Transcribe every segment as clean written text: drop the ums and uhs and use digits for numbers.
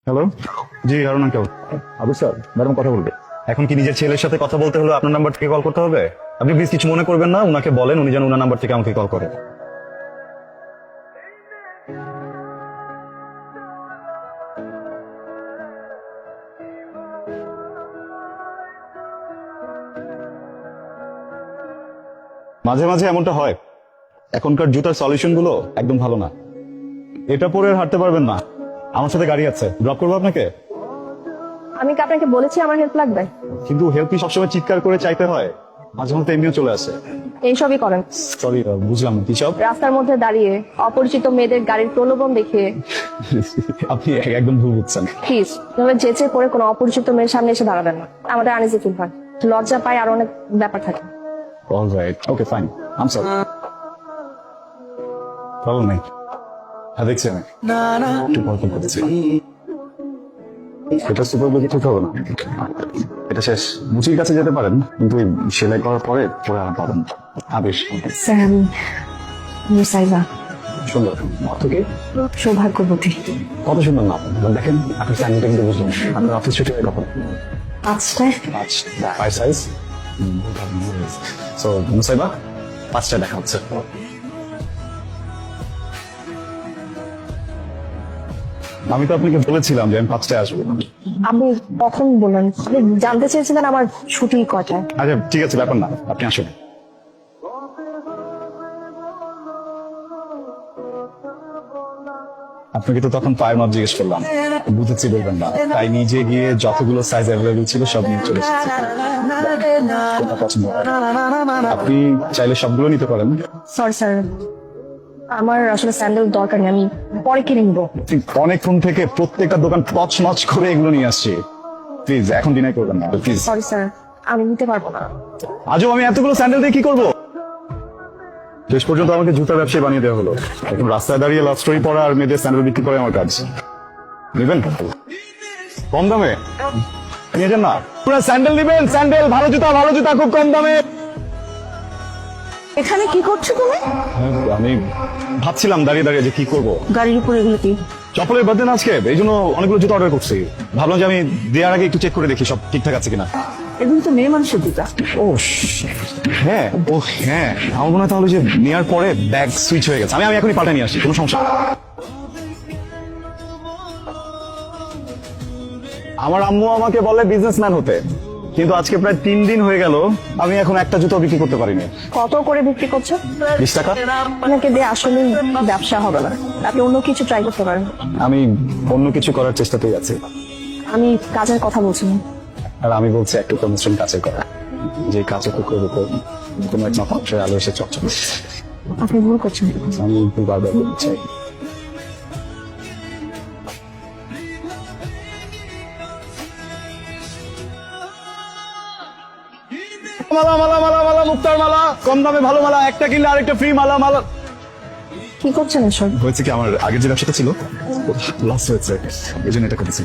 Hello, জি Harun uncle. Abu sir, madam কথা বলবে। এখন কি নিজের ছেলের সাথে কথা বলতে হলো আপনার নাম্বার থেকে কল করতে হবে? আপনি প্লিজ কিছু মনে করবেন না, উনাকে বলেন উনি যেন উনার নাম্বার থেকে আমাকে কল করে। মাঝে মাঝে এমনটা হয়, এখনকার জুতার সলিউশন গুলো একদম ভালো না। এটা পরে আর হাঁটতে পারবেন না। আমার সাথে গাড়ি আছে, ড্রপ করবো আপনাকে। আমি কি আপনাকে বলেছি আমার হেল্প লাগবে? কিন্তু হেল্প কি সবসময় চিৎকার করে চাইতে হয়? মাঝে মধ্যে এমনিও চলে আসে। এইসবই করেন। সরি, বুঝলাম না কি সব। রাস্তার মধ্যে দাঁড়িয়ে অপরিচিত মেয়েদের গাড়ির প্রলোভন দেখিয়ে। আপনি একদম ভুল বুঝছেন। প্লিজ এভাবে যেচে পড়ে কোনো অপরিচিত মেয়ের সামনে এসে দাঁড়াবেন না, আমাদের আনইজি ফিল হয়, লজ্জা পায়, আর অনেক ব্যাপার থাকে। Alright, okay fine, I am sorry. Problem নেই। হ্যাঁ দেখছি আমি একটু পর ফোন করতেছি। এটা সুপার বুঝে ঠিক হবে না, এটা শেষ। মুচির কাছে যেতে পারেন, কিন্তু এই সেলাই করার পরে পরে আর পাবেন না। আবেশ স্যার আমি মুসাইবা, সুন্দর অর্থ কি? সৌভাগ্যবতী। কত সুন্দর না দেখেন, আপনার স্যান্ডটা কিন্তু বুঝলাম। আপনার অফিস ছুটি হয় কখন? 5টায়। পাঁচ সাইজ। সো মুসাইবা, 5টায় দেখা হচ্ছে। আমি তো আপনাকে বলেছিলাম যে আমি 5টায় আসবো। আপনি কখন বললেন? আপনি জানতে চেয়েছিলেন আমার ছুটি কটায়। আচ্ছা ঠিক আছে, ব্যাপার না, আপনি আসুন। আপনাকে তো তখন পায়ের মাপ জিজ্ঞেস করলাম, বুঝেছি বলবেন না, তাই নিজে গিয়ে যতগুলো সাইজ অ্যাভেলেবল ছিল সব নিয়ে চলে এসেছি। কোনটা পছন্দ হয়? আপনি চাইলে সবগুলো নিতে পারেন। সরি স্যার, আমার আসলে স্যান্ডেল দরকার নেই, আমি পরে কিনে নিবো। অনেকক্ষণ থেকে প্রত্যেকটা দোকান তছনছ করে এগুলো নিয়ে আসছি। প্লিজ এখন ডিনাই করবেন না প্লিজ। সরি স্যার, আমি নিতে পারবো না। আজও আমি এতগুলো স্যান্ডেল দিয়ে কি করবো? শেষ পর্যন্ত আমাকে জুতার ব্যবসায়ী বানিয়ে দেওয়া হলো। এখন রাস্তায় দাঁড়িয়ে লাভ স্টোরি পড়া আর মেয়েদের স্যান্ডেল বিক্রি করে আমার কাজ। নেবেন কম দামে? নিয়ে যান না, পুরো স্যান্ডেল নিবেন, স্যান্ডেল, ভালো জুতা খুব কম দামে। এখানে কি করছো তুমি? আমি ভাবছিলাম দাঁড়িয়ে দাঁড়িয়ে যে কি করবো। গাড়ির উপর এগুলো কি? চপলের বার্থডে না আজকে, এই জন্য অনেকগুলো জুতো অর্ডার করছি। ভাবলাম যে আমি দেওয়ার আগে একটু চেক করে দেখি সব ঠিকঠাক আছে কিনা। এগুলো তো মেয়ে মানুষের জুতা। ও হ্যাঁ, ও হ্যাঁ, আমার মনে হয় তাহলে যে নেওয়ার পরে ব্যাগ সুইচ হয়ে গেছে। আমি এখনই পাল্টে নিয়ে আসি, কোনো সমস্যা না। আমার আম্মু আমাকে বলে বিজনেসম্যান হতে, কিন্তু আজকে প্রায় 3 দিন হয়ে গেল আমি এখন একটা জুতো বিক্রি করতে পারিনি। কত করে বিক্রি করছো? 20 টাকা। আপনাকে দিয়ে আসলে ব্যবসা হবে না, আপনি অন্য কিছু ট্রাই করতে পারেন। আমি অন্য কিছু করার চেষ্টাতেই আছি। আমি কাজের কথা বলছি না। আর আমি বলছি একটু কমিশন কাজের করা, যে কাজের টুকরোর উপর কোনো এক নক্ষত্রের আলো এসে চকচক। আপনি ভুল করছেন। আমি একটু বারবার বলতে চাই। মালা মালা মালা মালা, মুক্তার মালা, কম দামে ভালো মালা, একটা কিনলে আরেকটা ফ্রি মালা মালা। কি করছেন এসব? হয়েছে কি, আমার আগের যে ব্যবসাটা ছিল লস হয়েছে, এই জন্য এটা করেছি।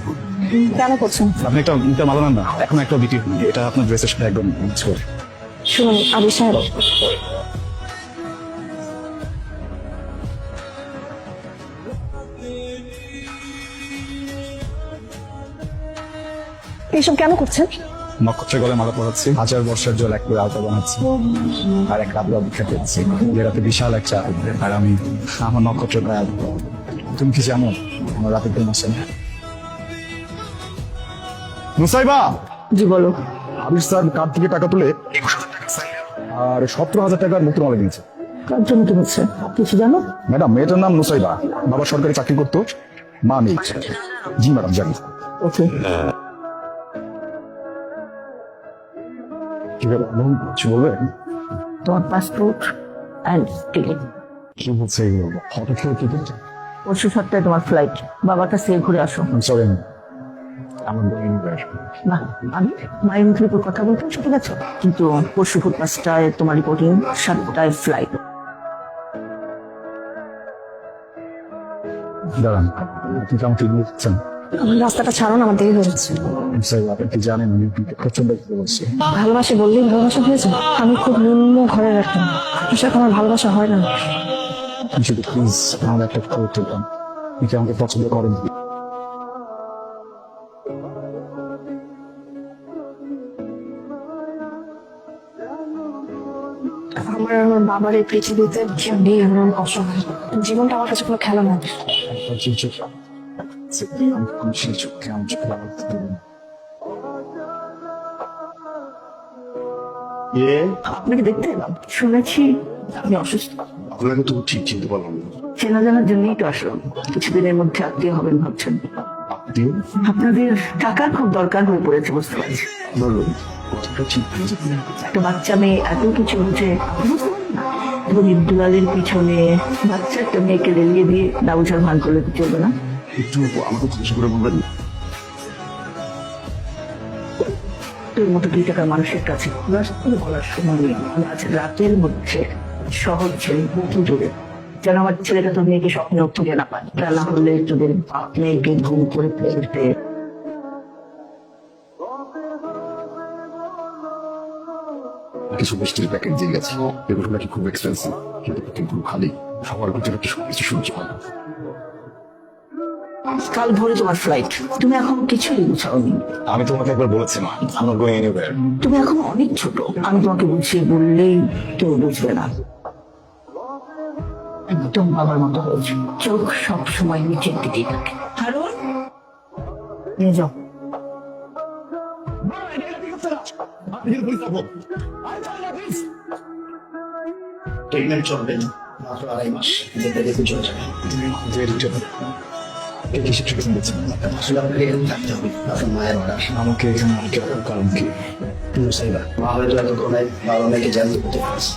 কেন করছেন? আপনি একটা মালা নেন না, এখন একটা বিক্রি, এটা আপনার ড্রেসের সাথে একদম ম্যাচ করে। শুনুন আবি সাহেব, এইসব কেন করছেন? নক্ষত্রের গলে মালা পরাচ্ছি, 1000 বর্ষের জল এক করে আলতা বানাচ্ছি, আর এক রাত অপেক্ষা করছি যে রাতে বিশাল এক চা হবে, আর আমি আমার নক্ষত্র গায়ে। তুমি কি জানো আমার রাতে ঘুম আসে না? মুসাইবা, জি বলো। আবির স্যার কার্ড থেকে টাকা তুলে আর 17,000 টাকার নতুন মালা দিয়েছে। কার জন্য কি হচ্ছে কিছু জানো? ম্যাডাম, মেয়েটার নাম নুসাইবা, বাবা সরকারি চাকরি করতো, মা নেই। জি ম্যাডাম জানি। ওকে, কি ব্যাপার, কিছু বলবে? তোমার পাসপোর্ট অ্যান্ড টিকিট। কি বলছে এগুলো? হঠাৎ করে কি করছে? পরশু সপ্তাহে তোমার ফ্লাইট, বাবার কাছে ঘুরে আসো। সরি, আমার বোন আসবে। না, আমি মায়ের মুখের উপর কথা বলতে ঠিক আছে, কিন্তু পরশু ভোর 5টায় তোমার রিপোর্টিং, 7টায় ফ্লাইট। দাঁড়ান, আপনি কি আমাকে ইগনোর করছেন? আমার রাস্তাটা ছাড়ো না, আমার দেরি হয়ে যাচ্ছে। মুসাইবা, আপনি কি জানেন আমি আপনাকে প্রচন্ড ভালোবাসি। ভালোবাসি বললেই ভালোবাসা হয়েছে? আমি খুব নিম্ন ঘরের একটা, আপনার সাথে আমার ভালোবাসা হয় না। আপনি শুধু প্লিজ আমার একটা খবর তুলবেন, আপনি কি আমাকে পছন্দ করেন? আমার আর আমার বাবার এই পৃথিবীতে কেউ নেই, আমার কষ্ট হয়। জীবনটা আমার কাছে কোনো খেলা না। আপনাকে দেখতে এলাম, শুনেছি আপনি অসুস্থ। আপনাকে তো ঠিক চিনতে পারলাম না। চেনা জানার জন্যই তো আসলাম। কিছুদিনের মধ্যে আত্মীয় হবেন ভাবছেন। আত্মীয়? আপনাদের টাকার খুব দরকার হয়ে পড়েছে, বুঝতে পারছি। বলুন, কথাটা ঠিক আছে। একটা বাচ্চা মেয়ে এত কিছু হচ্ছে, আপনি বুঝতে পারেন না। এবং দুলালের পিছনে বাচ্চা একটা মেয়েকে রেলিয়ে দিয়ে ডাবুঝার ভান করলে তো চলবে না। একটু আমাকে খুশি করে বলবেন। তোর মতো 2 টাকার মানুষের কাছে রাস্তায় বলার সময় নেই। আমি আজ রাতের মধ্যে শহর ছেড়ে বহু দূরে, যেন আমার ছেলেটা তোর মেয়েকে স্বপ্নে খুঁজে না পায়। তা না হলে তোদের বাপ মেয়েকে ঘুম করে ফেলতে। কিছু মিষ্টির প্যাকেট দিয়ে গেছে, এগুলো নাকি খুব এক্সপেন্সিভ, কিন্তু প্যাকেটগুলো খালি। সবার ভিতরে একটা সবকিছু শুনছি হয় না। কাল ভোরে তোমার ফ্লাইট, তুমি এখন কিছুই গুছাওনি। আমি তোমাকে একবার বলেছি মা, I'm not going anywhere. তুমি এখন অনেক ছোট, আমি তোমাকে বুঝিয়ে বললেই তুমি বুঝবে না। একদম বাবার মতো হয়েছে, চোখ সব সময় নিচের দিকেই থাকে। হারুন, নিয়ে যাও। ট্রিটমেন্ট চলবে মাত্র 2.5 মাস, যেতে যেতে চলে যাবে। আসলে আপনাকে এখানে থাকতে হবে, আপনার মায়ের অর্ডার। আমাকে এখানে আটকে রাখার কারণ কি? মা হয়তো এত কোনায় বাবা মেয়েকে জানতে করতে পারছে।